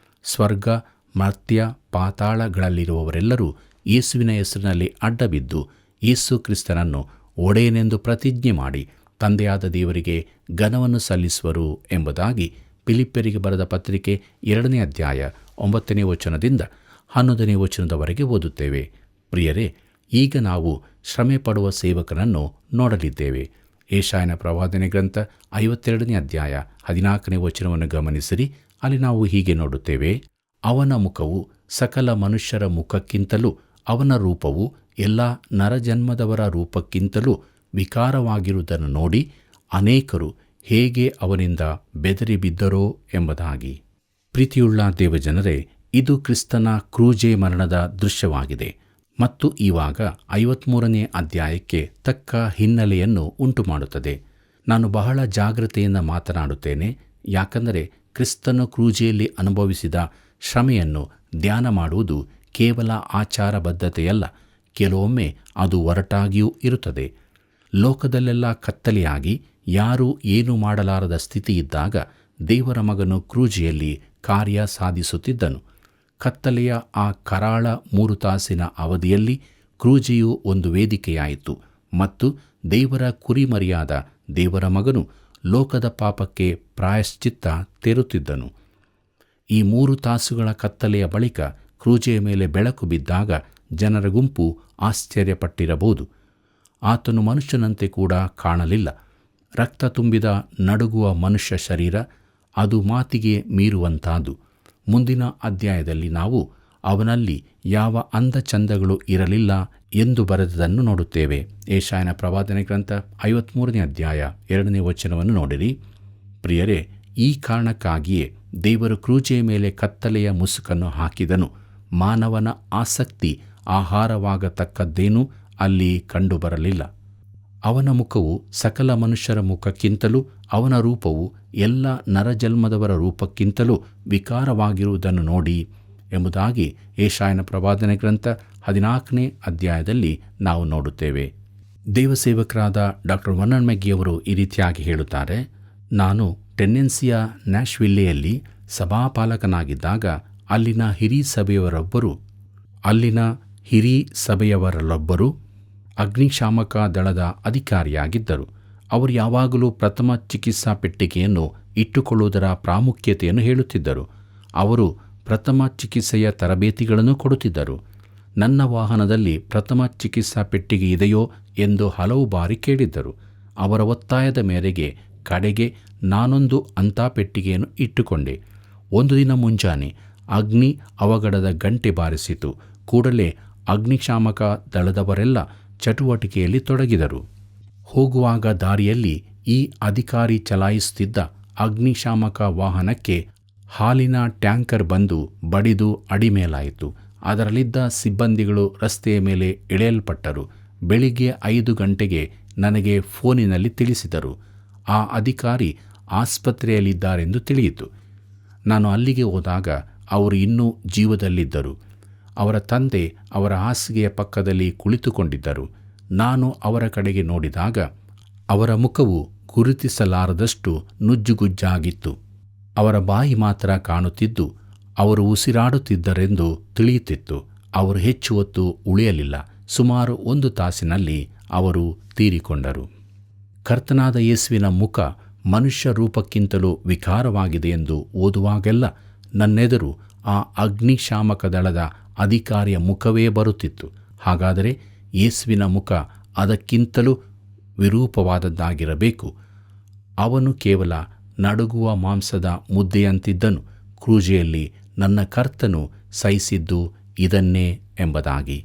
ಸ್ವರ್ಗ, ಮರ್ತ್ಯ, ಪಾತಾಳಗಳಲ್ಲಿರುವವರೆಲ್ಲರೂ ಯೇಸುವಿನ ಹೆಸರಿನಲ್ಲಿ ಅಡ್ಡಬಿದ್ದು ಯೇಸು ಕ್ರಿಸ್ತನನ್ನು ಒಡೆಯನೆಂದು ಪ್ರತಿಜ್ಞೆ ಮಾಡಿ ತಂದೆಯಾದ ದೇವರಿಗೆ ಘನವನ್ನು ಸಲ್ಲಿಸುವರು ಎಂಬುದಾಗಿ ಫಿಲಿಪ್ಯರಿಗೆ ಬರೆದ ಪತ್ರಿಕೆ 2ನೇ ಅಧ್ಯಾಯ 9ನೇ ವಚನದಿಂದ 11ನೇ ವಚನದವರೆಗೆ ಓದುತ್ತೇವೆ. ಪ್ರಿಯರೇ, ಈಗ ನಾವು ಶ್ರಮೆ ಪಡುವ ಸೇವಕನನ್ನು ನೋಡಲಿದ್ದೇವೆ. ಯೆಶಾಯನ ಪ್ರವಾದನೆ ಗ್ರಂಥ 52ನೇ ಅಧ್ಯಾಯ 14ನೇ ವಚನವನ್ನು ಗಮನಿಸಿರಿ. ಅಲ್ಲಿ ನಾವು ಹೀಗೆ ನೋಡುತ್ತೇವೆ, ಅವನ ಮುಖವು ಸಕಲ ಮನುಷ್ಯರ ಮುಖಕ್ಕಿಂತಲೂ ಅವನ ರೂಪವು ಎಲ್ಲ ನರಜನ್ಮದವರ ರೂಪಕ್ಕಿಂತಲೂ ವಿಕಾರವಾಗಿರುವುದನ್ನು ನೋಡಿ ಅನೇಕರು ಹೇಗೆ ಅವನಿಂದ ಬೆದರಿ ಬಿದ್ದರೋ ಎಂಬುದಾಗಿ. ಪ್ರೀತಿಯುಳ್ಳ ದೇವಜನರೇ, ಇದು ಕ್ರಿಸ್ತನ ಕ್ರೂಜೆ ಮರಣದ ದೃಶ್ಯವಾಗಿದೆ ಮತ್ತು ಇವಾಗ 53ನೇ ಅಧ್ಯಾಯಕ್ಕೆ ತಕ್ಕ ಹಿನ್ನೆಲೆಯನ್ನು ಉಂಟುಮಾಡುತ್ತದೆ. ನಾನು ಬಹಳ ಜಾಗ್ರತೆಯಿಂದ ಮಾತನಾಡುತ್ತೇನೆ, ಯಾಕಂದರೆ ಕ್ರಿಸ್ತನು ಕ್ರೂಜೆಯಲ್ಲಿ ಅನುಭವಿಸಿದ ಶ್ರಮೆಯನ್ನು ಧ್ಯಾನ ಮಾಡುವುದು ಕೇವಲ ಆಚಾರ ಬದ್ಧತೆಯಲ್ಲ, ಕೆಲವೊಮ್ಮೆ ಅದು ಒರಟಾಗಿಯೂ ಇರುತ್ತದೆ. ಲೋಕದಲ್ಲೆಲ್ಲ ಕತ್ತಲೆಯಾಗಿ ಯಾರೂ ಏನೂ ಮಾಡಲಾರದ ಸ್ಥಿತಿ ಇದ್ದಾಗ ದೇವರ ಮಗನು ಕ್ರೂಜೆಯಲ್ಲಿ ಕಾರ್ಯ ಸಾಧಿಸುತ್ತಿದ್ದನು. ಕತ್ತಲೆಯ ಆ ಕರಾಳ 3 ತಾಸಿನ ಅವಧಿಯಲ್ಲಿ ಕ್ರೂಜೆಯು ಒಂದು ವೇದಿಕೆಯಾಯಿತು ಮತ್ತು ದೇವರ ಕುರಿಮರಿಯಾದ ದೇವರ ಮಗನು ಲೋಕದ ಪಾಪಕ್ಕೆ ಪ್ರಾಯಶ್ಚಿತ್ತ ತೆರುತ್ತಿದ್ದನು. ಈ 3 ತಾಸುಗಳ ಕತ್ತಲೆಯ ಬಳಿಕ ಕ್ರೂಜೆಯ ಮೇಲೆ ಬೆಳಕು ಬಿದ್ದಾಗ ಜನರ ಗುಂಪು ಆಶ್ಚರ್ಯಪಟ್ಟಿರಬಹುದು. ಆತನು ಮನುಷ್ಯನಂತೆ ಕೂಡ ಕಾಣಲಿಲ್ಲ. ರಕ್ತ ತುಂಬಿದ ನಡುಗುವ ಮನುಷ್ಯ ಶರೀರ, ಅದು ಮಾತಿಗೆ ಮೀರುವಂತಾದು. ಮುಂದಿನ ಅಧ್ಯಾಯದಲ್ಲಿ ನಾವು ಅವನಲ್ಲಿ ಯಾವ ಅಂದಚಂದಗಳು ಇರಲಿಲ್ಲ ಎಂದು ಬರೆದದನ್ನು ನೋಡುತ್ತೇವೆ. ಯೆಶಾಯನ ಪ್ರವಾದನೆ ಗ್ರಂಥ 53ನೇ ಅಧ್ಯಾಯ 2ನೇ ವಚನವನ್ನು ನೋಡಿರಿ. ಪ್ರಿಯರೇ, ಈ ಕಾರಣಕ್ಕಾಗಿಯೇ ದೇವರು ಕ್ರೂಜೆಯ ಮೇಲೆ ಕತ್ತಲೆಯ ಮುಸುಕನ್ನು ಹಾಕಿದನು. ಮಾನವನ ಆಸಕ್ತಿ ಆಹಾರವಾಗತಕ್ಕದ್ದೇನೂ ಅಲ್ಲಿ ಕಂಡುಬರಲಿಲ್ಲ. ಅವನ ಮುಖವು ಸಕಲ ಮನುಷ್ಯರ ಮುಖಕ್ಕಿಂತಲೂ ಅವನ ರೂಪವು ಎಲ್ಲ ನರಜನ್ಮದವರ ರೂಪಕ್ಕಿಂತಲೂ ವಿಕಾರವಾಗಿರುವುದನ್ನು ನೋಡಿ ಎಂಬುದಾಗಿ ಯೆಶಾಯನ ಪ್ರವಾದನೆ ಗ್ರಂಥ 14ನೇ ಅಧ್ಯಾಯದಲ್ಲಿ ನಾವು ನೋಡುತ್ತೇವೆ. ದೇವಸೇವಕರಾದ ಡಾಕ್ಟರ್ ವರ್ನನ್ ಮೆಗ್ಗಿಯವರು ಈ ರೀತಿಯಾಗಿ ಹೇಳುತ್ತಾರೆ, ನಾನು ಟೆನ್ನೆನ್ಸಿಯ ನ್ಯಾಶ್ವಿಲ್ಲೆಯಲ್ಲಿ ಸಭಾಪಾಲಕನಾಗಿದ್ದಾಗ ಅಲ್ಲಿನ ಹಿರೀ ಸಭೆಯವರಲ್ಲೊಬ್ಬರು ಅಗ್ನಿಶಾಮಕ ದಳದ ಅಧಿಕಾರಿಯಾಗಿದ್ದರು. ಅವರು ಯಾವಾಗಲೂ ಪ್ರಥಮ ಚಿಕಿತ್ಸಾ ಪೆಟ್ಟಿಗೆಯನ್ನು ಇಟ್ಟುಕೊಳ್ಳುವುದರ ಪ್ರಾಮುಖ್ಯತೆಯನ್ನು ಹೇಳುತ್ತಿದ್ದರು. ಅವರು ಪ್ರಥಮ ಚಿಕಿತ್ಸೆಯ ತರಬೇತಿಗಳನ್ನು ಕೊಡುತ್ತಿದ್ದರು. ನನ್ನ ವಾಹನದಲ್ಲಿ ಪ್ರಥಮ ಚಿಕಿತ್ಸಾ ಪೆಟ್ಟಿಗೆ ಇದೆಯೋ ಎಂದು ಹಲವು ಬಾರಿ ಕೇಳಿದ್ದರು. ಅವರ ಒತ್ತಾಯದ ಮೇರೆಗೆ ಕಡೆಗೆ ನಾನೊಂದು ಅಂಥ ಪೆಟ್ಟಿಗೆಯನ್ನು ಇಟ್ಟುಕೊಂಡೆ. ಒಂದು ದಿನ ಮುಂಜಾನೆ ಅಗ್ನಿ ಅವಘಡದ ಗಂಟೆ ಬಾರಿಸಿತು. ಕೂಡಲೇ ಅಗ್ನಿಶಾಮಕ ದಳದವರೆಲ್ಲ ಚಟುವಟಿಕೆಯಲ್ಲಿ ತೊಡಗಿದರು. ಹೋಗುವಾಗ ದಾರಿಯಲ್ಲಿ ಈ ಅಧಿಕಾರಿ ಚಲಾಯಿಸುತ್ತಿದ್ದ ಅಗ್ನಿಶಾಮಕ ವಾಹನಕ್ಕೆ ಹಾಲಿನ ಟ್ಯಾಂಕರ್ ಬಂದು ಬಡಿದು ಅಡಿಮೇಲಾಯಿತು. ಅದರಲ್ಲಿದ್ದ ಸಿಬ್ಬಂದಿಗಳು ರಸ್ತೆಯ ಮೇಲೆ ಎಳೆಯಲ್ಪಟ್ಟರು. ಬೆಳಿಗ್ಗೆ 5 ಗಂಟೆಗೆ ನನಗೆ ಫೋನಿನಲ್ಲಿ ತಿಳಿಸಿದರು. ಆ ಅಧಿಕಾರಿ ಆಸ್ಪತ್ರೆಯಲ್ಲಿದ್ದಾರೆಂದು ತಿಳಿಯಿತು. ನಾನು ಅಲ್ಲಿಗೆ ಹೋದಾಗ ಅವರು ಇನ್ನೂ ಜೀವದಲ್ಲಿದ್ದರು. ಅವರ ತಂದೆ ಅವರ ಹಾಸಿಗೆಯ ಪಕ್ಕದಲ್ಲಿ ಕುಳಿತುಕೊಂಡಿದ್ದರು. ನಾನು ಅವರ ಕಡೆಗೆ ನೋಡಿದಾಗ ಅವರ ಮುಖವು ಗುರುತಿಸಲಾರದಷ್ಟು ನುಜ್ಜುಗುಜ್ಜಾಗಿತ್ತು. ಅವರ ಬಾಯಿ ಮಾತ್ರ ಕಾಣುತ್ತಿದ್ದು ಅವರು ಉಸಿರಾಡುತ್ತಿದ್ದರೆಂದು ತಿಳಿಯುತ್ತಿತ್ತು. ಅವರು ಹೆಚ್ಚು ಹೊತ್ತು ಉಳಿಯಲಿಲ್ಲ. ಸುಮಾರು 1 ತಾಸಿನಲ್ಲಿ ಅವರು ತೀರಿಕೊಂಡರು. ಕರ್ತನಾದ ಯೇಸುವಿನ ಮುಖ ಮನುಷ್ಯ ರೂಪಕ್ಕಿಂತಲೂ ವಿಕಾರವಾಗಿದೆ ಎಂದು ಓದುವಾಗೆಲ್ಲ ನನ್ನೆದುರು ಆ ಅಗ್ನಿಶಾಮಕ ದಳದ ಅಧಿಕಾರಿಯ ಮುಖವೇ ಬರುತ್ತಿತ್ತು. ಹಾಗಾದರೆ ಯೇಸುವಿನ ಮುಖ ಅದಕ್ಕಿಂತಲೂ ವಿರೂಪವಾದದ್ದಾಗಿರಬೇಕು. ಅವನು ಕೇವಲ ನಡುಗುವ ಮಾಂಸದ ಮುದ್ದೆಯಂತಿದ್ದನು. ಕ್ರೂಜೆಯಲ್ಲಿ ನನ್ನ ಕರ್ತನು ಸಹಿಸಿದ್ದು ಇದನ್ನೇ ಎಂಬುದಾಗಿ.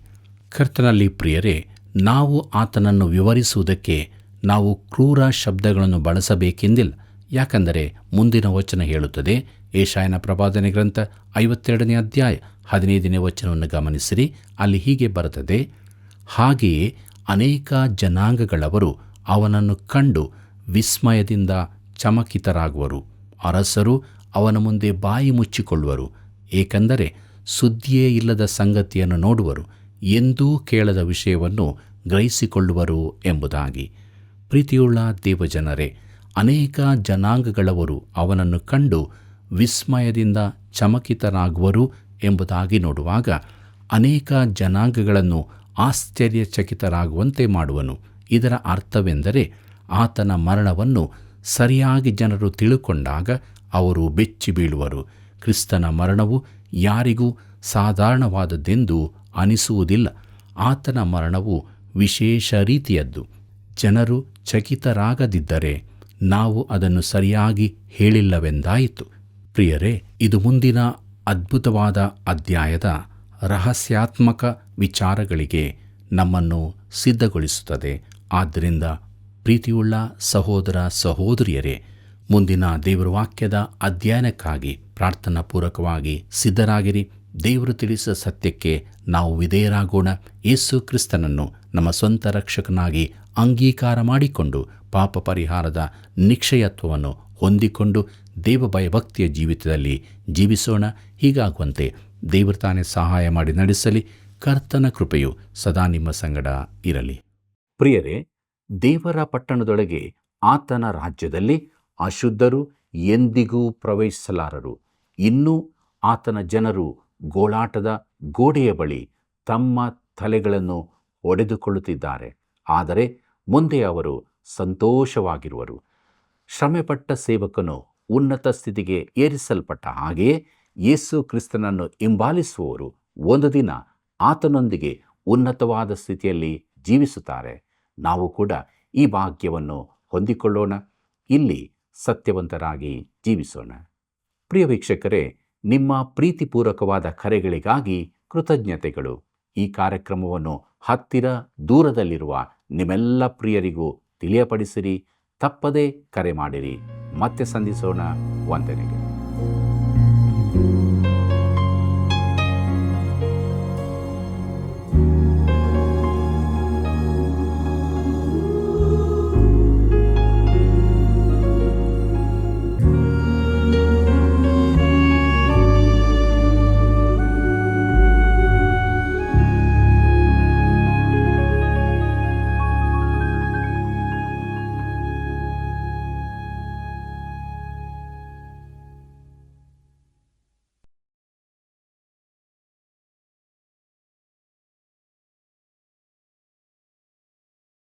ಕರ್ತನಲ್ಲಿ ಪ್ರಿಯರೇ, ನಾವು ಆತನನ್ನು ವಿವರಿಸುವುದಕ್ಕೆ ನಾವು ಕ್ರೂರ ಶಬ್ದಗಳನ್ನು ಬಳಸಬೇಕೆಂದಿಲ್ಲ. ಯಾಕಂದರೆ ಮುಂದಿನ ವಚನ ಹೇಳುತ್ತದೆ, ಯೆಶಾಯನ ಪ್ರವಾದನೆ ಗ್ರಂಥ 52ನೇ ಅಧ್ಯಾಯ 15ನೇ ವಚನವನ್ನು ಗಮನಿಸಿರಿ. ಅಲ್ಲಿ ಹೀಗೆ ಬರುತ್ತದೆ, ಹಾಗೆಯೇ ಅನೇಕ ಜನಾಂಗಗಳವರು ಅವನನ್ನು ಕಂಡು ವಿಸ್ಮಯದಿಂದ ಚಮಕಿತರಾಗುವರು. ಅರಸರು ಅವನ ಮುಂದೆ ಬಾಯಿ ಮುಚ್ಚಿಕೊಳ್ಳುವರು, ಏಕೆಂದರೆ ಸುದ್ದಿಯೇ ಇಲ್ಲದ ಸಂಗತಿಯನ್ನು ನೋಡುವರು, ಎಂದೂ ಕೇಳದ ವಿಷಯವನ್ನು ಗ್ರಹಿಸಿಕೊಳ್ಳುವರು ಎಂಬುದಾಗಿ. ಪ್ರೀತಿಯುಳ್ಳ ದೇವಜನರೇ, ಅನೇಕ ಜನಾಂಗಗಳವರು ಅವನನ್ನು ಕಂಡು ವಿಸ್ಮಯದಿಂದ ಚಮಕಿತರಾಗುವರು ಎಂಬುದಾಗಿ ನೋಡುವಾಗ, ಅನೇಕ ಜನಾಂಗಗಳನ್ನು ಆಶ್ಚರ್ಯಚಕಿತರಾಗುವಂತೆ ಮಾಡುವನು. ಇದರ ಅರ್ಥವೆಂದರೆ, ಆತನ ಮರಣವನ್ನು ಸರಿಯಾಗಿ ಜನರು ತಿಳುಕೊಂಡಾಗ ಅವರು ಬೆಚ್ಚಿ ಬೀಳುವರು. ಕ್ರಿಸ್ತನ ಮರಣವು ಯಾರಿಗೂ ಸಾಧಾರಣವಾದದ್ದೆಂದು ಅನಿಸುವುದಿಲ್ಲ. ಆತನ ಮರಣವು ವಿಶೇಷ ರೀತಿಯದ್ದು. ಜನರು ಚಕಿತರಾಗದಿದ್ದರೆ ನಾವು ಅದನ್ನು ಸರಿಯಾಗಿ ಹೇಳಿಲ್ಲವೆಂದಾಯಿತು. ಪ್ರಿಯರೇ, ಇದು ಮುಂದಿನ ಅದ್ಭುತವಾದ ಅಧ್ಯಾಯದ ರಹಸ್ಯಾತ್ಮಕ ವಿಚಾರಗಳಿಗೆ ನಮ್ಮನ್ನು ಸಿದ್ಧಗೊಳಿಸುತ್ತದೆ. ಆದ್ದರಿಂದ ಪ್ರೀತಿಯುಳ್ಳ ಸಹೋದರ ಸಹೋದರಿಯರೇ, ಮುಂದಿನ ದೇವರ ವಾಕ್ಯದ ಅಧ್ಯಯನಕ್ಕಾಗಿ ಪ್ರಾರ್ಥನಾಪೂರ್ವಕವಾಗಿ ಸಿದ್ಧರಾಗಿರಿ. ದೇವರು ತಿಳಿಸಿದ ಸತ್ಯಕ್ಕೆ ನಾವು ವಿಧೇಯರಾಗೋಣ. ಯೇಸು ಕ್ರಿಸ್ತನನ್ನು ನಮ್ಮ ಸ್ವಂತ ರಕ್ಷಕನಾಗಿ ಅಂಗೀಕಾರ ಮಾಡಿಕೊಂಡು ಪಾಪ ಪರಿಹಾರದ ನಿಶ್ಚಯತ್ವವನ್ನು ಹೊಂದಿಕೊಂಡು ದೇವಭಯಭಕ್ತಿಯ ಜೀವಿತದಲ್ಲಿ ಜೀವಿಸೋಣ. ಹೀಗಾಗುವಂತೆ ದೇವರು ತಾನೇ ಸಹಾಯ ಮಾಡಿ ನಡೆಸಲಿ. ಕರ್ತನ ಕೃಪೆಯು ಸದಾ ನಿಮ್ಮ ಸಂಗಡ ಇರಲಿ. ಪ್ರಿಯರೇ, ದೇವರ ಪಟ್ಟಣದೊಳಗೆ ಆತನ ರಾಜ್ಯದಲ್ಲಿ ಅಶುದ್ಧರು ಎಂದಿಗೂ ಪ್ರವೇಶಿಸಲಾರರು. ಇನ್ನೂ ಆತನ ಜನರು ಗೋಳಾಟದ ಗೋಡೆಯ ಬಳಿ ತಮ್ಮ ತಲೆಗಳನ್ನು ಒಡೆದುಕೊಳ್ಳುತ್ತಿದ್ದಾರೆ. ಆದರೆ ಮುಂದೆ ಅವರು ಸಂತೋಷವಾಗಿರುವರು. ಶ್ರಮೆಪಟ್ಟ ಸೇವಕನು ಉನ್ನತ ಸ್ಥಿತಿಗೆ ಏರಿಸಲ್ಪಟ್ಟ ಹಾಗೆಯೇ ಯೇಸು ಕ್ರಿಸ್ತನನ್ನು ಹಿಂಬಾಲಿಸುವವರು ಒಂದು ದಿನ ಆತನೊಂದಿಗೆ ಉನ್ನತವಾದ ಸ್ಥಿತಿಯಲ್ಲಿ ಜೀವಿಸುತ್ತಾರೆ. ನಾವು ಕೂಡ ಈ ಭಾಗ್ಯವನ್ನು ಹೊಂದಿಕೊಳ್ಳೋಣ. ಇಲ್ಲಿ ಸತ್ಯವಂತರಾಗಿ ಜೀವಿಸೋಣ. ಪ್ರಿಯ ವೀಕ್ಷಕರೇ, ನಿಮ್ಮ ಪ್ರೀತಿಪೂರ್ವಕವಾದ ಕರೆಗಳಿಗಾಗಿ ಕೃತಜ್ಞತೆಗಳು. ಈ ಕಾರ್ಯಕ್ರಮವನ್ನು ಹತ್ತಿರ ದೂರದಲ್ಲಿರುವ ನಿಮ್ಮೆಲ್ಲ ಪ್ರಿಯರಿಗೂ ತಿಳಿಯಪಡಿಸಿರಿ. ತಪ್ಪದೇ ಕರೆ ಮಾಡಿರಿ. ಮತ್ತೆ ಸಂಧಿಸೋಣ. ವಂದನೆಗಳು.